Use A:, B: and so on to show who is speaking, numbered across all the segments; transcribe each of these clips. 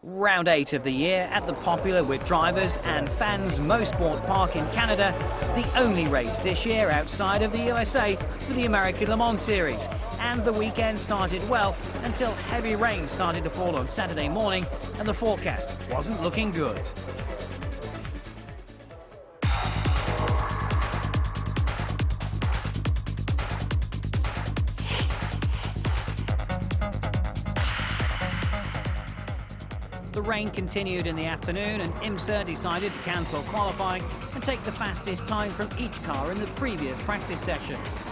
A: Round 8 of the year at the popular with drivers and fans Mosport Park in Canada, the only race this year outside of the USA for the American Le Mans Series. And the weekend started well until heavy rain started to fall on Saturday morning and the forecast wasn't looking good. The rain continued in the afternoon and IMSA decided to cancel qualifying and take the fastest time from each car in the previous practice sessions.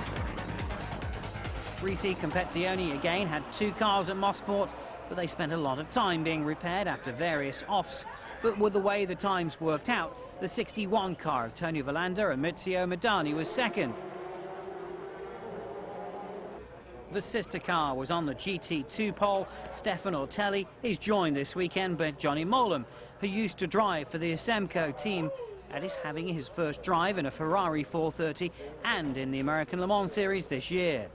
A: Risi Competizione again had two cars at Mosport, but they spent a lot of time being repaired after various offs. But with the way the times worked out, the 61 car of Tony Valander and Muzio Madani was second. The sister car was on the GT2 pole. Stefan Ortelli is joined this weekend by Johnny Molam, who used to drive for the Asemco team and is having his first drive in a Ferrari 430 and in the American Le Mans Series this year.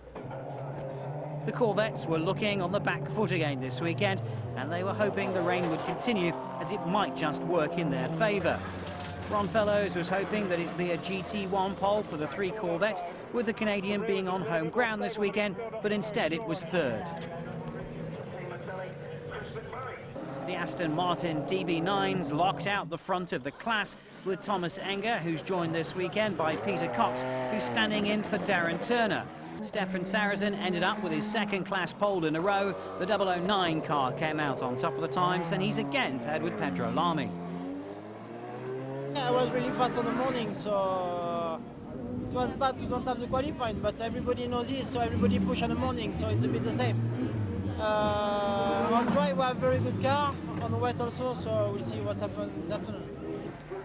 A: The Corvettes were looking on the back foot again this weekend, and they were hoping the rain would continue as it might just work in their favour. Ron Fellows was hoping that it'd be a GT1 pole for the 3 Corvette, with the Canadian being on home ground this weekend, but instead it was third. The Aston Martin DB9s locked out the front of the class, with Thomas Enger, who's joined this weekend by Peter Cox, who's standing in for Darren Turner. Stefan Sarrazin ended up with his second class pole in a row. The 009 car came out on top of the times, and he's again paired with Pedro Lamy.
B: I was really fast in the morning, so it was bad to don't have the qualifying, but everybody knows this, so everybody push in the morning, so it's a bit the same. On dry we have a very good car, on wet also, so we'll see what's happened this afternoon.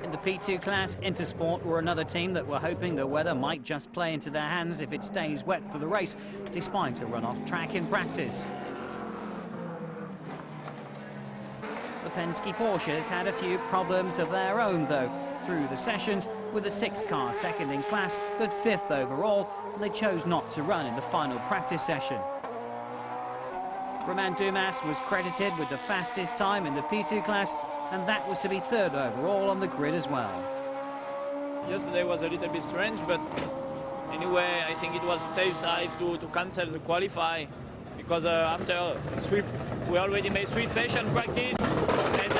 A: In the P2 class, Intersport were another team that were hoping the weather might just play into their hands if it stays wet for the race, despite a run-off track in practice. The Penske Porsches had a few problems of their own, though, through the sessions, with a 6-car second in class, but 5th overall, and they chose not to run in the final practice session. Romain Dumas was credited with the fastest time in the P2 class, and that was to be 3rd overall on the grid as well.
C: Yesterday was a little bit strange, but anyway, I think it was a safe side to cancel the qualify, because after we already made 3 session practice, and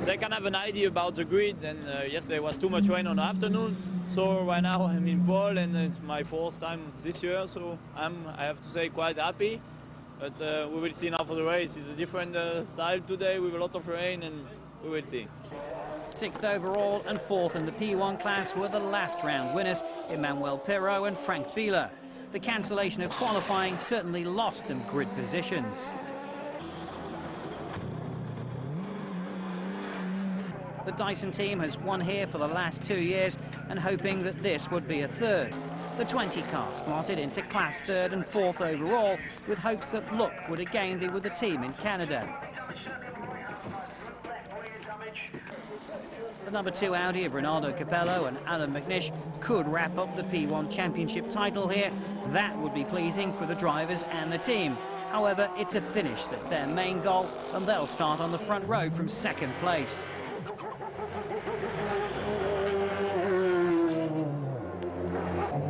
C: they can have an idea about the grid. And yesterday was too much rain on the afternoon, so right now I'm in pole, and it's my 4th time this year, so I have to say quite happy. But we will see now for the race. It's a different style today with a lot of rain, and we will see.
A: 6th overall and 4th in the P1 class were the last round winners, Emmanuel Pirot and Frank Bieler. The cancellation of qualifying certainly lost them grid positions. The Dyson team has won here for the last 2 years and hoping that this would be a 3rd. The 20 car slotted into class 3rd and 4th overall, with hopes that luck would again be with the team in Canada. The number 2 Audi of Ronaldo Capello and Alan McNish could wrap up the P1 championship title here. That would be pleasing for the drivers and the team. However, it's a finish that's their main goal, and they'll start on the front row from 2nd place.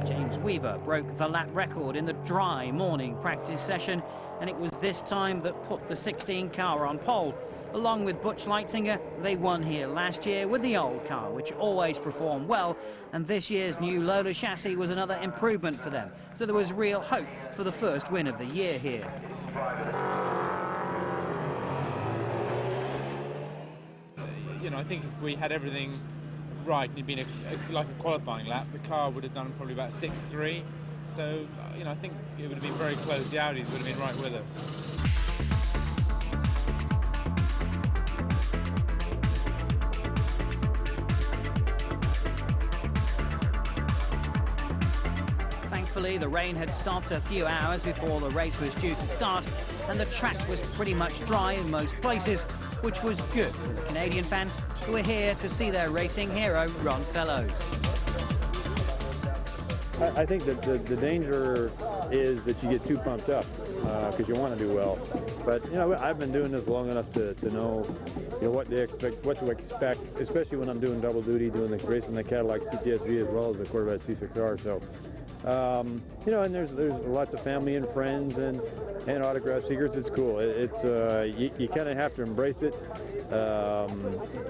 A: James Weaver broke the lap record in the dry morning practice session, and it was this time that put the 16 car on pole. Along with Butch Leitzinger, they won here last year with the old car, which always performed well, and this year's new Lola chassis was another improvement for them, so there was real hope for the first win of the year here.
D: You know, I think if we had everything right and it'd been like a qualifying lap, the car would have done probably about 6.3. So, you know, I think it would have been very close. The Audis would have been right with us.
A: Thankfully, the rain had stopped a few hours before the race was due to start, and the track was pretty much dry in most places, which was good for the Canadian fans who were here to see their racing hero, Ron Fellows.
E: I think that the danger is that you get too pumped up. because you want to do well. But I've been doing this long enough to know what to expect, especially when I'm doing double duty, doing the racing the Cadillac CTSV as well as the Corvette C6R. So and there's lots of family and friends and autograph seekers. It's cool. You kind of have to embrace it.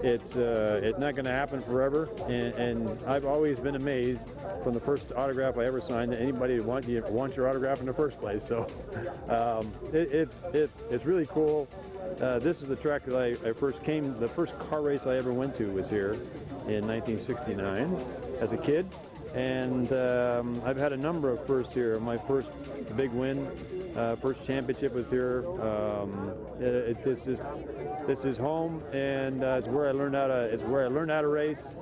E: It's not going to happen forever, and I've always been amazed from the first autograph I ever signed that anybody wants your autograph in the first place. So it's really cool. This is the track that I first came. The first car race I ever went to was here in 1969 as a kid, and I've had a number of firsts here. My first big win, first championship was here. This is home, and it's where I learned how to race.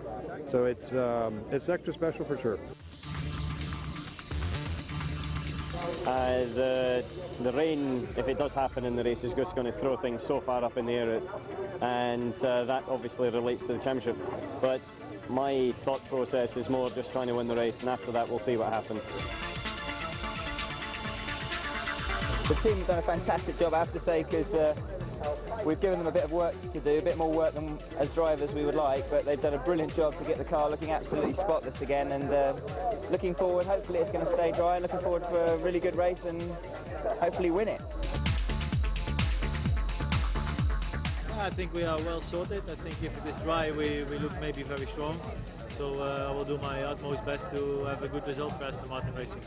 E: So it's extra special for sure.
F: The rain, if it does happen in the race, is just going to throw things so far up in the air, and that obviously relates to the championship. But my thought process is more just trying to win the race, and after that we'll see what happens.
G: The team have done a fantastic job, I have to say, because we've given them a bit of work to do, a bit more work than as drivers we would like, but they've done a brilliant job to get the car looking absolutely spotless again, and looking forward, hopefully it's going to stay dry, and looking forward for a really good race and hopefully win it.
H: I think we are well sorted. I think if it is dry, we look maybe very strong. So I will do my utmost best to have a good result for Aston Martin Racing.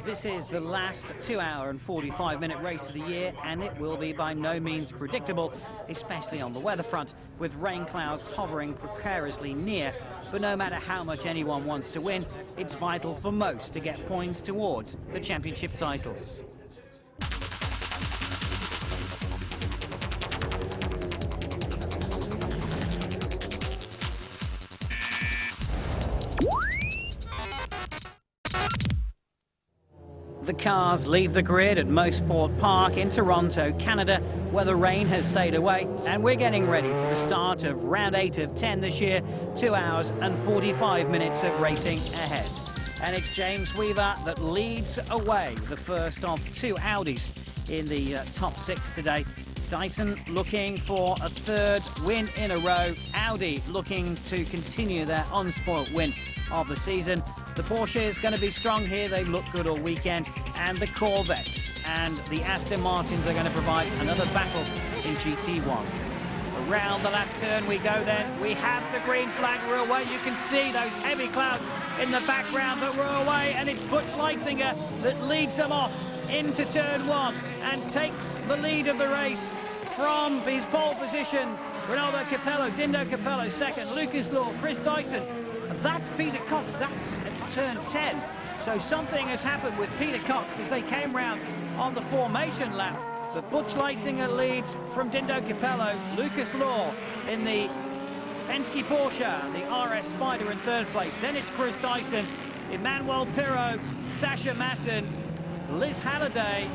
A: This is the last 2 hour and 45-minute race of the year, and it will be by no means predictable, especially on the weather front, with rain clouds hovering precariously near. But no matter how much anyone wants to win, it's vital for most to get points towards the championship titles. The cars leave the grid at Mosport Park in Toronto, Canada, where the rain has stayed away, and we're getting ready for the start of round 8 of 10 this year. 2 hours and 45 minutes of racing ahead. And it's James Weaver that leads away the first of 2 Audis in the top 6 today. Dyson looking for a 3rd win in a row. Audi looking to continue their unspoilt win of the season. The Porsche is going to be strong here. They've looked good all weekend. And the Corvettes and the Aston Martins are going to provide another battle in GT1. Around the last turn we go then. We have the green flag. We're away. You can see those heavy clouds in the background, but we're away. And it's Butch Leitzinger that leads them off into turn 1 and takes the lead of the race from his pole position. Ronaldo Capello, Dindo Capello second, Lucas Law, Chris Dyson. That's Peter Cox, that's at turn 10. So something has happened with Peter Cox as they came round on the formation lap. But Butch Leitzinger leads from Dindo Capello, Lucas Law in the Penske Porsche, the RS Spider in 3rd place. Then it's Chris Dyson, Emmanuel Pirot, Sasha Masson, Liz Halliday,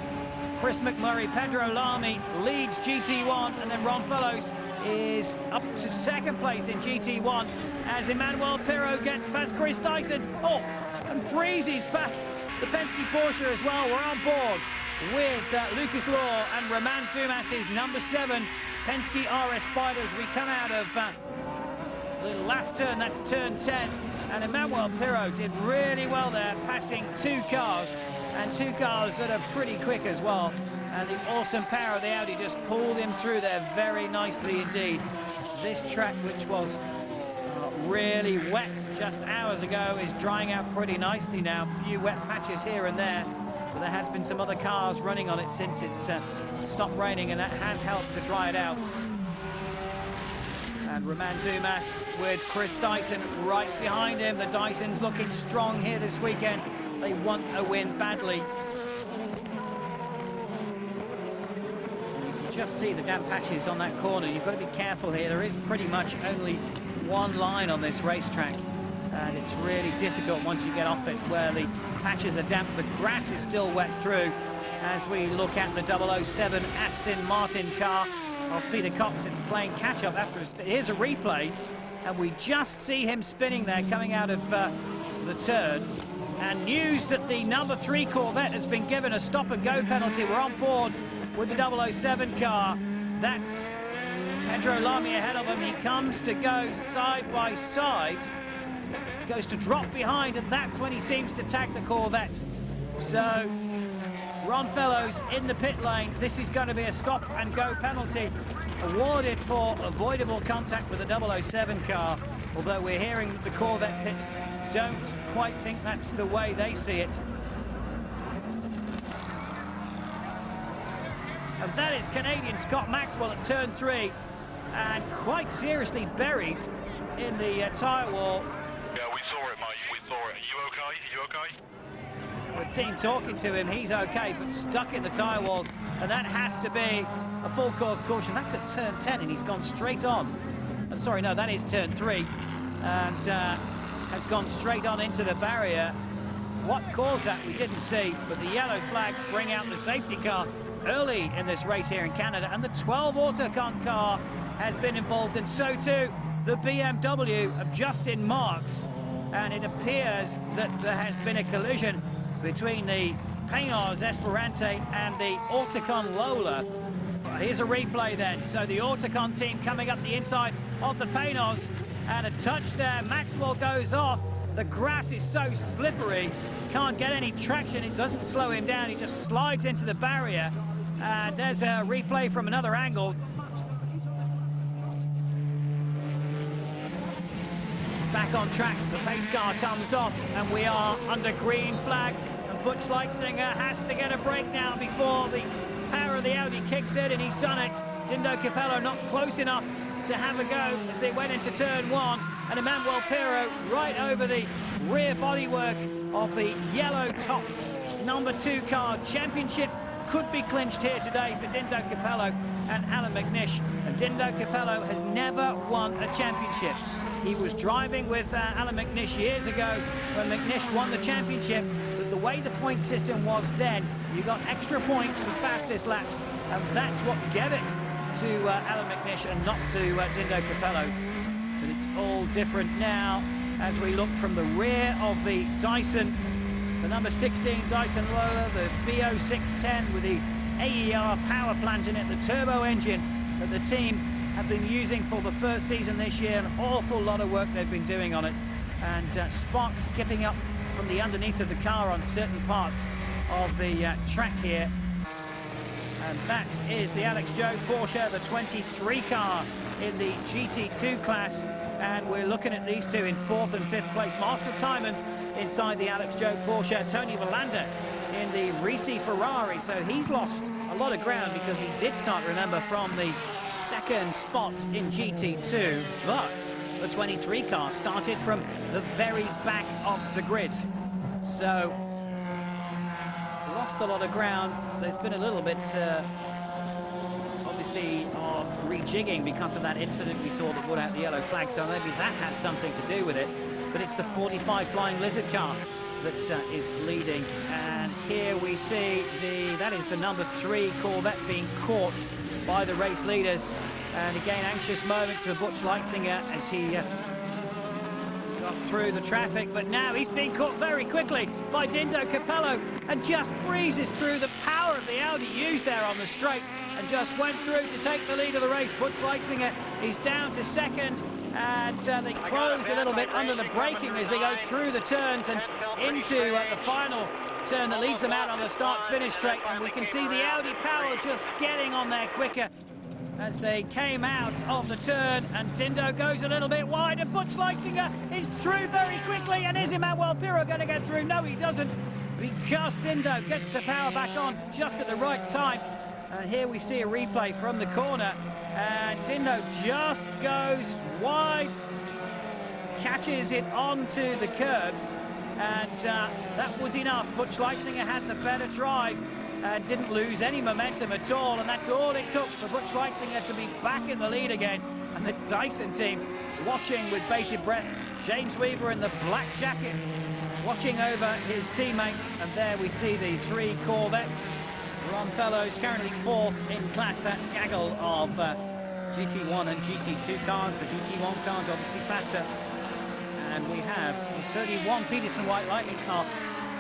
A: Chris McMurray, Pedro Lamy leads GT1, and then Ron Fellows is up to 2nd place in GT1 as Emmanuel Pirot gets past Chris Dyson. Oh, and breezes past the Penske Porsche as well. We're on board with Lucas Law and Romain Dumas's number 7 Penske RS Spiders. We come out of the last turn, that's turn 10, and Emmanuel Pirot did really well there, passing 2 cars, and 2 cars that are pretty quick as well. And the awesome power of the Audi just pulled him through there very nicely indeed. This track, which was really wet just hours ago, is drying out pretty nicely now. A few wet patches here and there, but there has been some other cars running on it since it stopped raining, and that has helped to dry it out. And Romain Dumas with Chris Dyson right behind him. The Dysons looking strong here this weekend. They want a win badly. And you can just see the damp patches on that corner. You've got to be careful here. There is pretty much only one line on this racetrack, and it's really difficult once you get off it where the patches are damp. The grass is still wet through as we look at the 007 Aston Martin car of Peter Cox. It's playing catch-up after a spin. Here's a replay, and we just see him spinning there coming out of the turn, And news that the number 3 Corvette has been given a stop-and-go penalty. We're on board with the 007 car. That's Pedro Lamy ahead of him. He comes to go side by side. Goes to drop behind, and that's when he seems to tag the Corvette. So Ron Fellows in the pit lane. This is going to be a stop-and-go penalty awarded for avoidable contact with the 007 car, although we're hearing that the Corvette pit don't quite think that's the way they see it. And that is Canadian Scott Maxwell at turn 3, and quite seriously buried in the tyre wall.
I: Yeah, we saw it, mate, we saw it. Are you okay? Are you okay?
A: The team talking to him, he's okay, but stuck in the tyre walls, and that has to be a full course caution. That's at turn 10, and he's gone straight on. I'm sorry, no, that is turn 3, and has gone straight on into the barrier. What caused that, we didn't see, but the yellow flags bring out the safety car early in this race here in Canada, and the 12 Autocon car has been involved, and so too the BMW of Justin Marks, and it appears that there has been a collision between the Paynos Esperante and the Autocon Lola. Here's a replay then. So the Autocon team coming up the inside of the Paynos, and a touch there. Maxwell goes off. The grass is so slippery, can't get any traction. It doesn't slow him down. He just slides into the barrier. And there's a replay from another angle. Back on track, the pace car comes off, and we are under green flag. And Butch Leitzinger has to get a break now before the power of the Audi kicks in, and he's done it. Dindo Capello not close enough to have a go as they went into turn 1, and Emmanuel Pirro right over the rear bodywork of the yellow-topped number 2 car. Championship could be clinched here today for Dindo Capello and Alan McNish, and Dindo Capello has never won a championship. He was driving with Alan McNish years ago when McNish won the championship, but the way the point system was then, you got extra points for fastest laps, and that's what gave it to Alan McNish and not to Dindo Capello. But it's all different now as we look from the rear of the Dyson, the number 16 Dyson Lola, the BO610 with the AER power plant in it, the turbo engine that the team have been using for the first season this year. An awful lot of work they've been doing on it, and sparks skipping up from the underneath of the car on certain parts of the track here. And that is the Alex Joe Porsche, the 23 car in the GT2 class, and we're looking at these two in 4th and 5th place. Master Timon inside the Alex Joe Porsche, Tony Verlander in the Risi Ferrari, so he's lost a lot of ground because he did start, remember, from the 2nd spot in GT2, but the 23 car started from the very back of the grid. So, lost a lot of ground. There's been a little bit, obviously, of rejigging because of that incident we saw that put out the yellow flag, so maybe that has something to do with it. But it's the 45 Flying Lizard car that is leading, and here we see that is the number 3 Corvette being caught by the race leaders, and again anxious moments for Butch Leitzinger as he got through the traffic, but now he's being caught very quickly by Dindo Capello and just breezes through. The power of the Audi used there on the straight and just went through to take the lead of the race. Butch Leitzinger is down to 2nd, and they close a little bit under the braking as they go through the turns and into the final turn that leads them out on the start-finish straight, and we can see the Audi power just getting on there quicker as they came out of the turn, and Dindo goes a little bit wide, and Butch Leitzinger is through very quickly. And is Emmanuel Pirro going to get through? No, he doesn't, because Dindo gets the power back on just at the right time. And here we see a replay from the corner, and Dindo just goes wide, catches it onto the curbs, and that was enough. Butch Leitzinger had the better drive and didn't lose any momentum at all, and that's all it took for Butch Leitzinger to be back in the lead again. And the Dyson team watching with bated breath. James Weaver in the black jacket watching over his teammates, and there we see the 3 Corvettes. Ron Fellows currently 4th in class, that gaggle of GT1 and GT2 cars. The GT1 cars obviously faster, and we have the 31 Peterson White Lightning car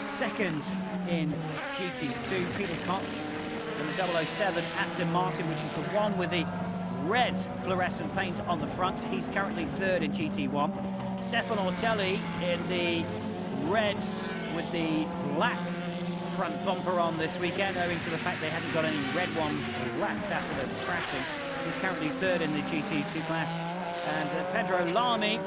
A: second in GT2. Peter Cox in the 007 Aston Martin, which is the one with the red fluorescent paint on the front. He's currently third in GT1. Stefan Ortelli in the red with the black front bumper on this weekend, owing to the fact they hadn't got any red ones left after the crashing. He's currently third in the GT2 class. And Pedro Lamy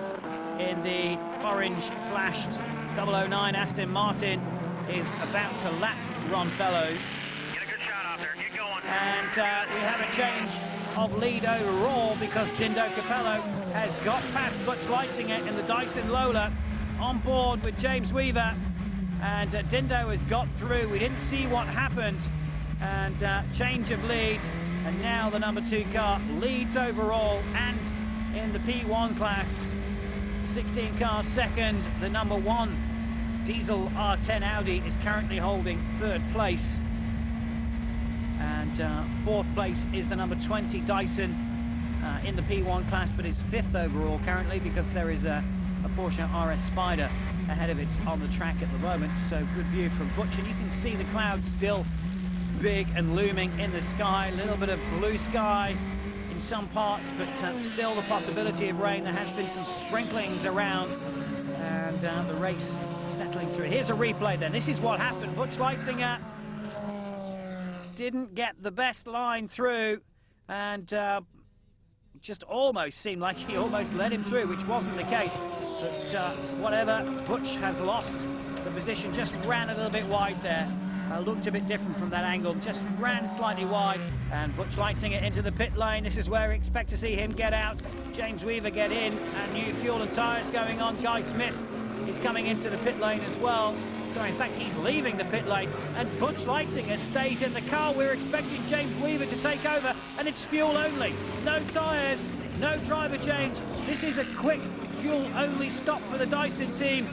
A: in the orange flashed 009 Aston Martin is about to lap Ron Fellows.
I: Get a good shot out there. Get going.
A: And we have a change of lead overall because Dindo Capello has got past Butch Leitzinger in the Dyson Lola on board with James Weaver. And Dindo has got through. We didn't see what happened. And change of lead. And now the number 2 car leads overall and in the P1 class. 16 cars second. The number 1 diesel R10 Audi is currently holding third place. And fourth place is the number 20 Dyson in the P1 class, but is fifth overall currently because there is a Porsche RS Spider ahead of it on the track at the moment. So good view from Butch, and you can see the clouds still big and looming in the sky. A little bit of blue sky in some parts, but still the possibility of rain. There has been some sprinklings around, and the race settling through. Here's a replay then. This is what happened. Butch Leitzinger didn't get the best line through, and just almost seemed like he almost led him through, which wasn't the case. But whatever, Butch has lost the position, just ran a little bit wide there. Looked a bit different from that angle, just ran slightly wide. And Butch Leitzinger into the pit lane. This is where we expect to see him get out. James Weaver get in, and new fuel and tyres going on. Guy Smith is coming into the pit lane as well. So in fact, he's leaving the pit lane, and Butch Leitzinger stays in the car. We're expecting James Weaver to take over, and it's fuel only. No tyres, no driver change. This is a quick fuel-only stop for the Dyson team.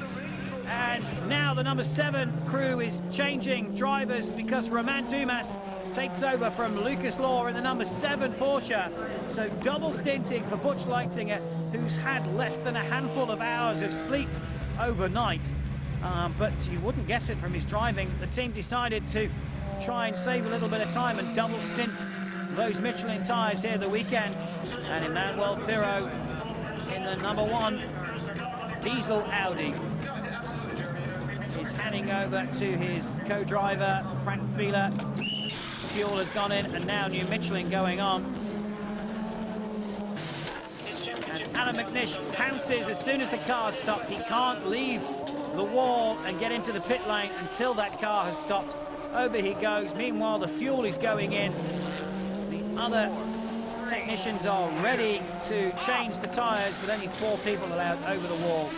A: And now the number 7 crew is changing drivers because Romain Dumas takes over from Lucas Law in the number 7 Porsche. So double stinting for Butch Leitzinger, who's had less than a handful of hours of sleep overnight. But you wouldn't guess it from his driving. The team decided to try and save a little bit of time and double stint those Michelin tyres here the weekend. And Emmanuel Pirot in the number 1 diesel Audi is handing over to his co-driver, Frank Bieler. Fuel has gone in, and now new Michelin going on. And Alan McNish pounces as soon as the cars stop. He can't leave the wall and get into the pit lane until that car has stopped. Over he goes. Meanwhile, the fuel is going in. The other technicians are ready to change the tyres, but only 4 people allowed over the wall.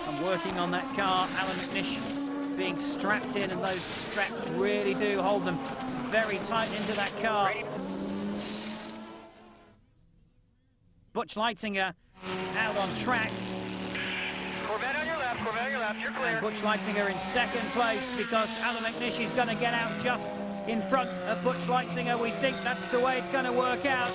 A: And working on that car, Alan McNish being strapped in, and those straps really do hold them very tight into that car. Butch Leitzinger out on track.
I: Corvette on your left, Corvette on your left, you're clear.
A: And Butch Leitzinger in second place because Alan McNish is going to get out just in front of Butch Leitzinger. We think that's the way it's going to work out.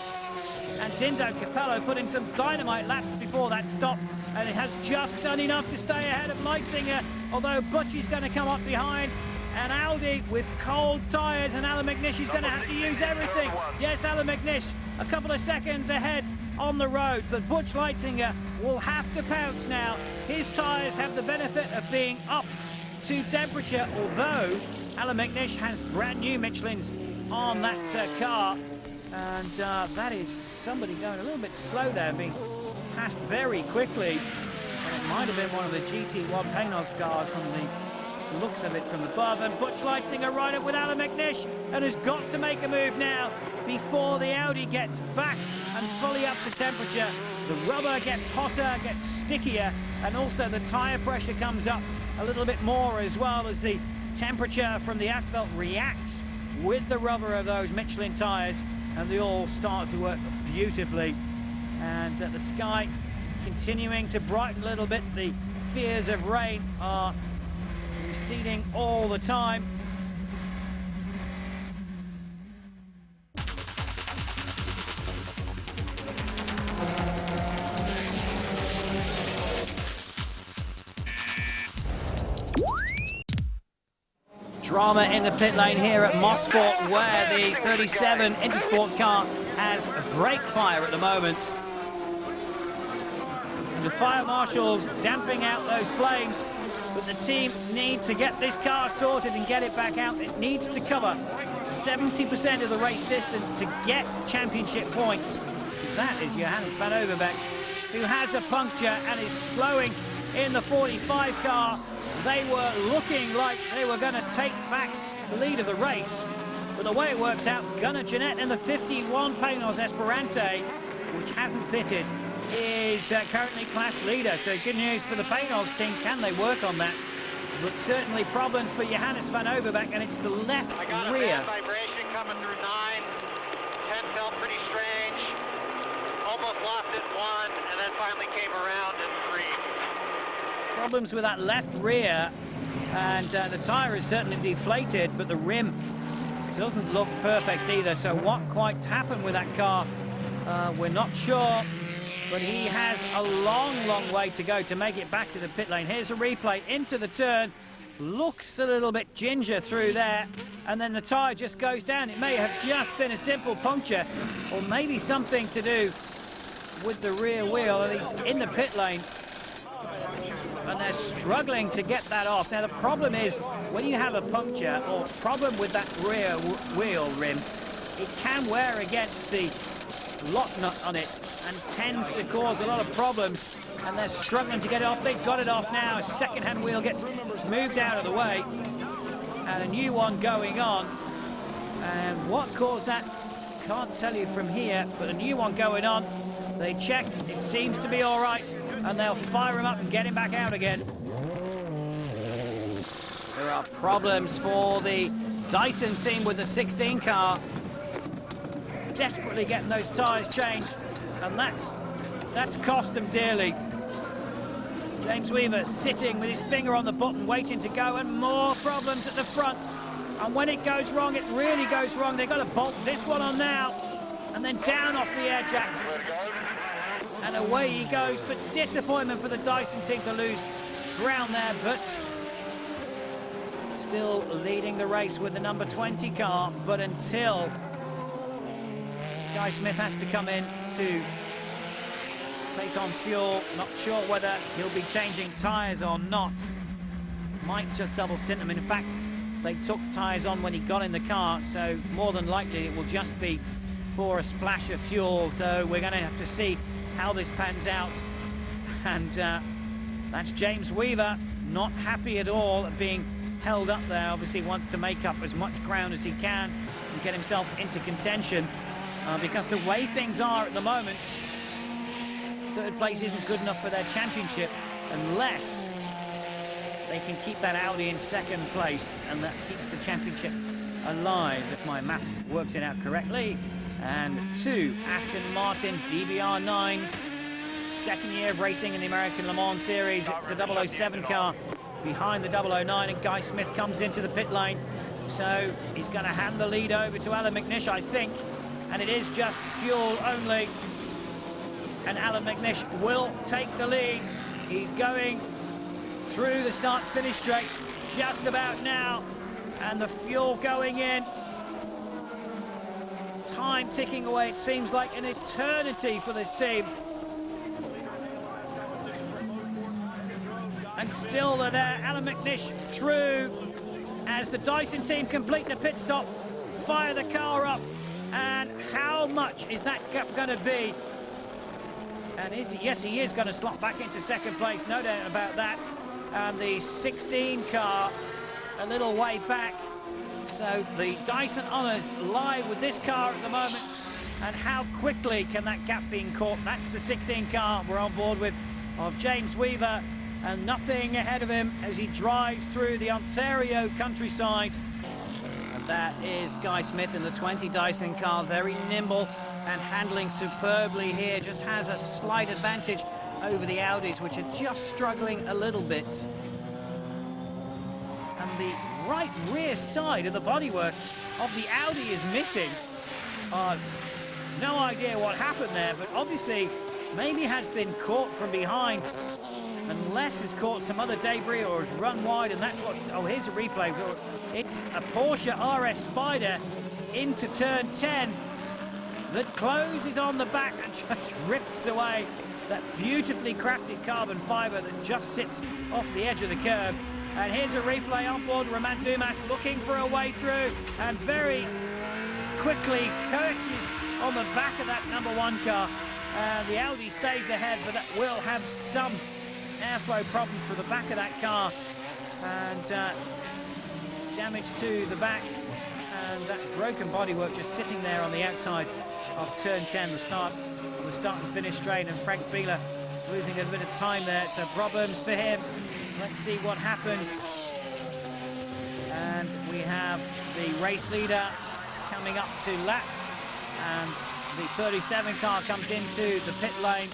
A: And Dindo Capello put in some dynamite laps before that stop, and it has just done enough to stay ahead of Leitzinger, although Butch is going to come up behind. And Audi with cold tyres, and Alan McNish is going to have to use everything. Yes, Alan McNish a couple of seconds ahead on the road, but Butch Leitzinger will have to pounce now. His tyres have the benefit of being up to temperature, although Alan McNish has brand new Michelins on that car. And that is somebody going a little bit slow there, being passed very quickly. And it might have been one of the GT1 Panos cars from the looks of it from above. And Butch Leitzinger right up with Alan McNish, and has got to make a move now before the Audi gets back and fully up to temperature. The rubber gets hotter, gets stickier, and also the tyre pressure comes up a little bit more as well as the temperature from the asphalt reacts with the rubber of those Michelin tyres, and they all start to work beautifully. And the sky continuing to brighten a little bit. The fears of rain are receding all the time. Drama in the pit lane here at Mosport, where the 37 Intersport car has a brake fire at the moment. And the fire marshals damping out those flames, but the team need to get this car sorted and get it back out. It needs to cover 70% of the race distance to get championship points. That is Johannes van Overbeek, who has a puncture and is slowing in the 45 car. They were looking like they were going to take back the lead of the race, but the way it works out, Gunnar Jeanette in the 51 Paynos Esperante, which hasn't pitted, is currently class leader. So good news for the Paynos team. Can they work on that? But certainly problems for Johannes van Overbeek, and it's the left rear.
J: I got a bad vibration coming through 9. 10 felt pretty strange. Almost lost it 1, and then finally came around in 3.
A: Problems with that left rear, and the tyre is certainly deflated, but the rim doesn't look perfect either. So what quite happened with that car, we're not sure, but he has a long way to go to make it back to the pit lane. Here's a replay into the turn. Looks a little bit ginger through there, and then the tyre just goes down. It may have just been a simple puncture, or maybe something to do with the rear wheel. And he's in the pit lane, and they're struggling to get that off. Now the problem is, when you have a puncture or problem with that rear wheel rim, it can wear against the lock nut on it and tends to cause a lot of problems, and they're struggling to get it off. They've got it off now. A second-hand wheel gets moved out of the way, and a new one going on. And what caused that, can't tell you from here, but a new one going on. They check, it seems to be all right, and they'll fire him up and get him back out again. There are problems for the Dyson team with the 16 car. Desperately getting those tyres changed, and that's cost them dearly. James Weaver sitting with his finger on the button, waiting to go, and more problems at the front. And when it goes wrong, it really goes wrong. They've got to bolt this one on now, and then down off the air jacks. And away he goes, but disappointment for the Dyson team to lose ground there, but still leading the race with the number 20 car. But until Guy Smith has to come in to take on fuel, not sure whether he'll be changing tyres or not. Might just double stint him. In fact, they took tyres on when he got in the car, so more than likely it will just be for a splash of fuel. So we're going to have to see how this pans out. And that's James Weaver, not happy at all at being held up there. Obviously wants to make up as much ground as he can and get himself into contention, because the way things are at the moment, third place isn't good enough for their championship unless they can keep that Audi in second place, and that keeps the championship alive, if my maths works it out correctly. And 2 Aston Martin DBR9s, second year of racing in the American Le Mans Series. It's the 007 car behind the 009, and Guy Smith comes into the pit lane. So he's going to hand the lead over to Alan McNish, I think, and it is just fuel only. And Alan McNish will take the lead. He's going through the start-finish straight just about now, and the fuel going in. Time ticking away. It seems like an eternity for this team. And still they're there. Alan McNish through as the Dyson team complete the pit stop, fire the car up. And how much is that gap going to be? And yes, he is going to slot back into second place, no doubt about that. And the 16 car a little way back. So the Dyson Honours lie with this car at the moment. And how quickly can that gap be caught? That's the 16 car we're on board with of James Weaver, and nothing ahead of him as he drives through the Ontario countryside. And that is Guy Smith in the 20 Dyson car, very nimble and handling superbly here. Just has a slight advantage over the Audis, which are just struggling a little bit. And the right rear side of the bodywork of the Audi is missing. No idea what happened there, but obviously maybe has been caught from behind. unless has caught some other debris or has run wide, and that's what's... Oh, here's a replay. It's a Porsche RS Spider into turn 10 that closes on the back and just rips away that beautifully crafted carbon fibre that just sits off the edge of the curb. And here's a replay on board. Romain Dumas looking for a way through and very quickly coaches on the back of that #1 car. The Audi stays ahead, but that will have some airflow problems for the back of that car, and damage to the back, and that broken bodywork just sitting there on the outside of turn 10, the start and finish straight, and Frank Biela losing a bit of time there. So problems for him. Let's see what happens. And we have the race leader coming up to lap, and the 37 car comes into the pit lane.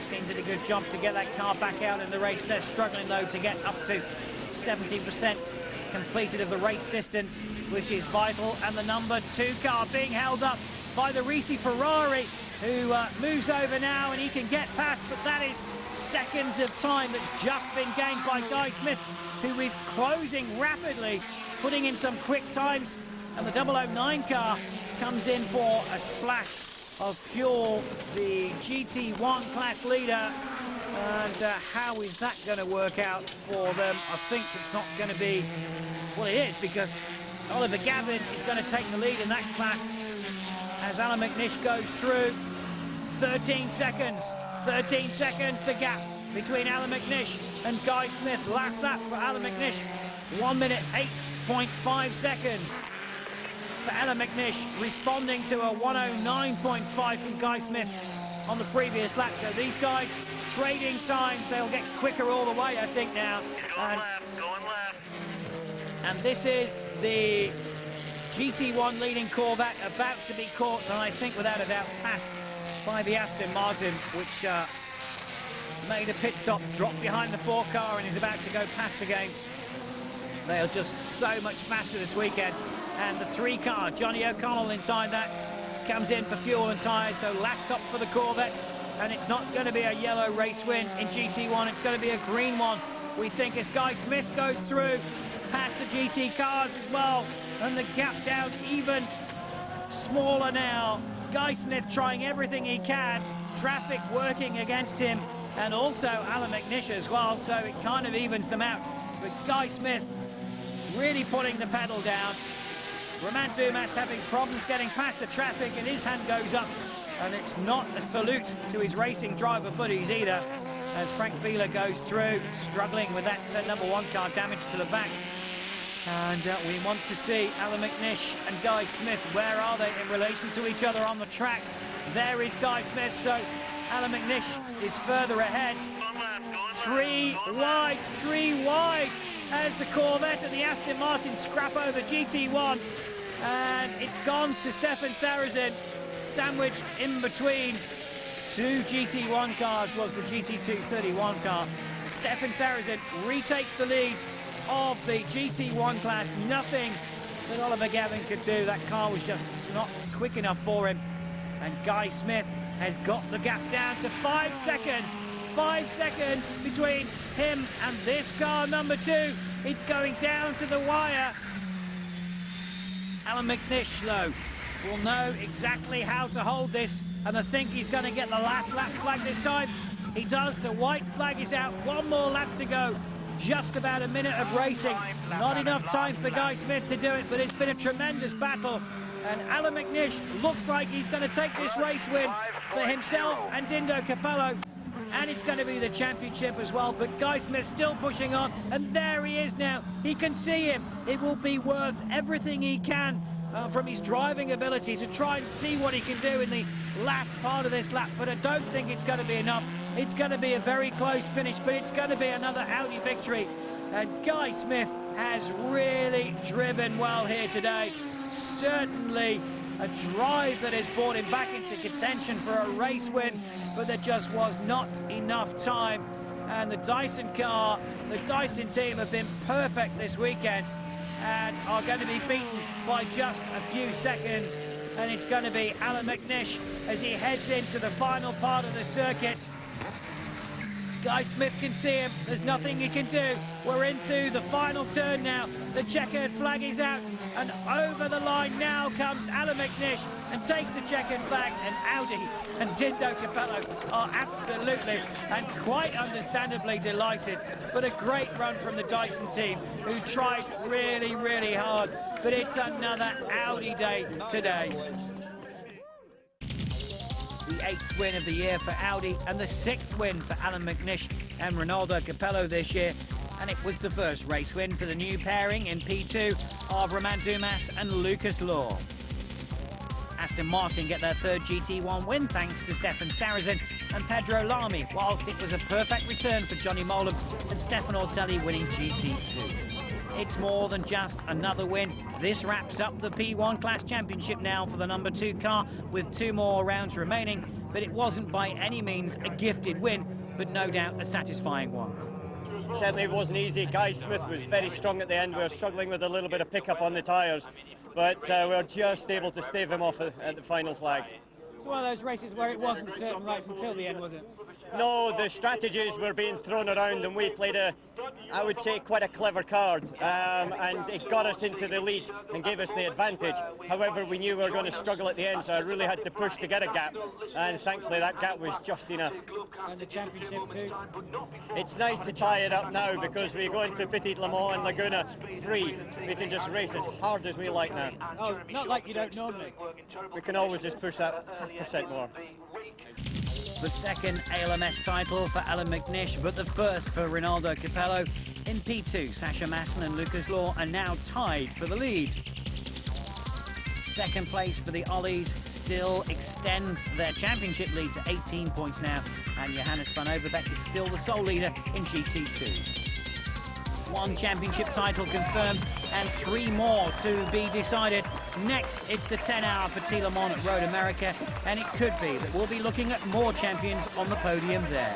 A: Team did a good job to get that car back out in the race. They're struggling though to get up to 70% completed of the race distance, which is vital. And the #2 car being held up by the Risi Ferrari, who moves over now, and he can get past, but that is seconds of time that's just been gained by Guy Smith, who is closing rapidly, putting in some quick times. And the 009 car comes in for a splash of fuel, the GT1 class leader. And how is that going to work out for them? I think it's not going to be, well, it is, because Oliver Gavin is going to take the lead in that class as Alan McNish goes through. 13 seconds the gap between Alan McNish and Guy Smith. Last lap for Alan McNish, 1 minute 8.5 seconds for Alan McNish, responding to a 109.5 from Guy Smith on the previous lap. So these guys trading times. They'll get quicker all the way, I think, now.
J: Going left.
A: And this is the GT1 leading Corvette about to be caught, and I think without a doubt passed by the Aston Martin, which made a pit stop, dropped behind the 4 car, and is about to go past again. They are just so much faster this weekend. And the 3 car, Johnny O'Connell inside that, comes in for fuel and tyres. So last stop for the Corvette, and it's not going to be a yellow race win in GT1, it's going to be a green one, we think, as Guy Smith goes through past the GT cars as well, and the gap down even smaller now. Guy Smith trying everything he can, traffic working against him, and also Alan McNish as well, so it kind of evens them out. But Guy Smith really putting the pedal down. Romain Dumas having problems getting past the traffic, and his hand goes up, and it's not a salute to his racing driver buddies either, as Frank Biela goes through, struggling with that #1 car, damage to the back. And we want to see Alan McNish and Guy Smith. Where are they in relation to each other on the track? There is Guy Smith, so Alan McNish is further ahead. 3 wide as the Corvette and the Aston Martin scrap over GT1. And it's gone to Stefan Sarrazin, sandwiched in between 2 GT1 cars was the GT2 31 car. Stefan Sarrazin retakes the lead of the GT1 class. Nothing that Oliver Gavin could do. That car was just not quick enough for him. And Guy Smith has got the gap down to 5 seconds. 5 seconds between him and this car, #2. It's going down to the wire. Alan McNish, though, will know exactly how to hold this, and I think he's going to get the last lap flag this time. He does. The white flag is out. 1 more lap to go. Just about a minute of racing. Not enough time for Guy Smith to do it, but it's been a tremendous battle. And Alan McNish looks like he's going to take this race win for himself and Dindo Capello. And it's going to be the championship as well. But Guy Smith still pushing on. And there he is now. He can see him. It will be worth everything he can from his driving ability to try and see what he can do in the last part of this lap. But I don't think it's going to be enough. It's going to be a very close finish, but it's going to be another Audi victory. And Guy Smith has really driven well here today. Certainly a drive that has brought him back into contention for a race win, but there just was not enough time. And the Dyson car, the Dyson team have been perfect this weekend and are going to be beaten by just a few seconds. And it's going to be Alan McNish as he heads into the final part of the circuit. Guy Smith can see him. There's nothing he can do. We're into the final turn now. The checkered flag is out, and over the line now comes Alan McNish and takes the checkered flag. And Audi and Dindo Capello are absolutely and quite understandably delighted. But a great run from the Dyson team, who tried really, really hard. But it's another Audi day today. The 8th win of the year for Audi and the 6th win for Alan McNish and Ronaldo Capello this year. And it was the first race win for the new pairing in P2 of Romain Dumas and Lucas Law. Aston Martin get their 3rd GT1 win thanks to Stefan Sarrazin and Pedro Lamy, whilst it was a perfect return for Johnny Mollem and Stefan Ortelli winning GT2. It's more than just another win. This wraps up the P1 Class Championship now for the number 2 car with 2 more rounds remaining, but it wasn't by any means a gifted win, but no doubt a satisfying one.
F: Certainly it wasn't easy. Guy Smith was very strong at the end. We were struggling with a little bit of pickup on the tyres, but we were just able to stave him off at the final flag.
A: It's one of those races where it wasn't certain right until the end, was it?
F: No, the strategies were being thrown around and we played I would say, quite a clever card, and it got us into the lead and gave us the advantage. However, we knew we were going to struggle at the end, so I really had to push to get a gap, and thankfully that gap was just enough.
A: And the championship too?
F: It's nice to tie it up now because we go into Petit Le Mans and Laguna free. We can just race as hard as we like now.
A: Oh, not like you don't normally.
F: We can always just push that 0.5% more.
A: The 2nd ALMS title for Alan McNish, but the 1st for Ronaldo Capello. In P2, Sasha Masson and Lucas Law are now tied for the lead. 2nd place for the Ollies still extends their championship lead to 18 points now, and Johannes van Overbeek is still the sole leader in GT2. 1 championship title confirmed and 3 more to be decided. Next, it's the 10-hour Petit Le Mans at Road America, and it could be that we'll be looking at more champions on the podium there.